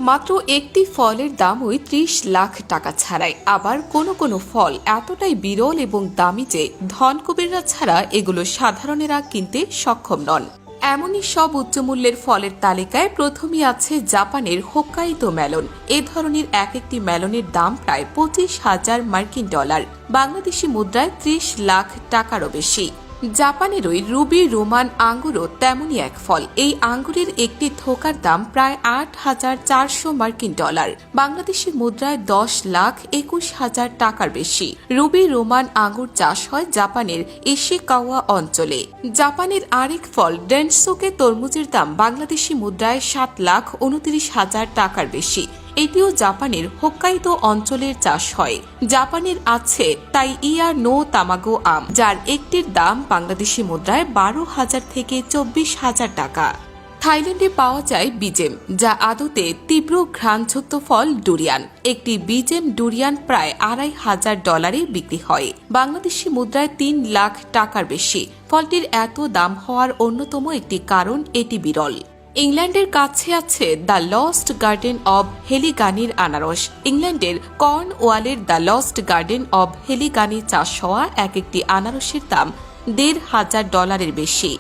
মাত্র একটি ফলের দামই ৩০ লাখ টাকা ছাড়াই। আবার কোনো কোনো ফল এতটাই বিরল এবং দামি যে ধনকুবেররা ছাড়া এগুলো সাধারণেরা কিনতে সক্ষম নন। এমনই সব উচ্চমূল্যের ফলের তালিকায় প্রথমেই আছে জাপানের হোক্কাইদো মেলন। এ ধরনের এক একটি মেলনের দাম প্রায় ২৫,০০০ মার্কিন ডলার, বাংলাদেশি মুদ্রায় ৩০ লাখ টাকারও বেশি। জাপানেরই রুবি রোমান আঙ্গুরও তেমনই এক ফল। এই আঙ্গুরের একটি থোকার দাম প্রায় ৮,৪০০ মার্কিন ডলার, বাংলাদেশি মুদ্রায় ১০,২১,০০০ টাকার বেশি। রুবি রোমান আঙ্গুর চাষ হয় জাপানের ইশিকাওয়া অঞ্চলে। জাপানের আরেক ফল ডেনসোকে তরমুজের দাম বাংলাদেশি মুদ্রায় ৭,২৯,০০০ টাকার বেশি। এটিও জাপানের হোক্কাইদো অঞ্চলের চাষ হয়। জাপানের আছে তাইইয়া নো তামাগো আম, যার একটির দাম বাংলাদেশি মুদ্রায় ১২,০০০ থেকে ২৪,০০০ টাকা। থাইল্যান্ডে পাওয়া যায় বিজেম, যা আদতে তীব্র ঘ্রাণযুক্ত ফল ডুরিয়ান। একটি বিজেম ডুরিয়ান প্রায় $২৫০০ বিক্রি হয়, বাংলাদেশি মুদ্রায় ৩ লাখ টাকার বেশি। ফলটির এত দাম হওয়ার অন্যতম একটি কারণ এটি বিরল। ইংল্যান্ডের কাছে আছে দ্য লস্ট গার্ডেন অব হেলিগানির আনারস। ইংল্যান্ডের কর্নওয়ালের দ্য লস্ট গার্ডেন অব হেলিগানি চাষ হওয়া এক একটি আনারসের দাম $১৫০০ বেশি।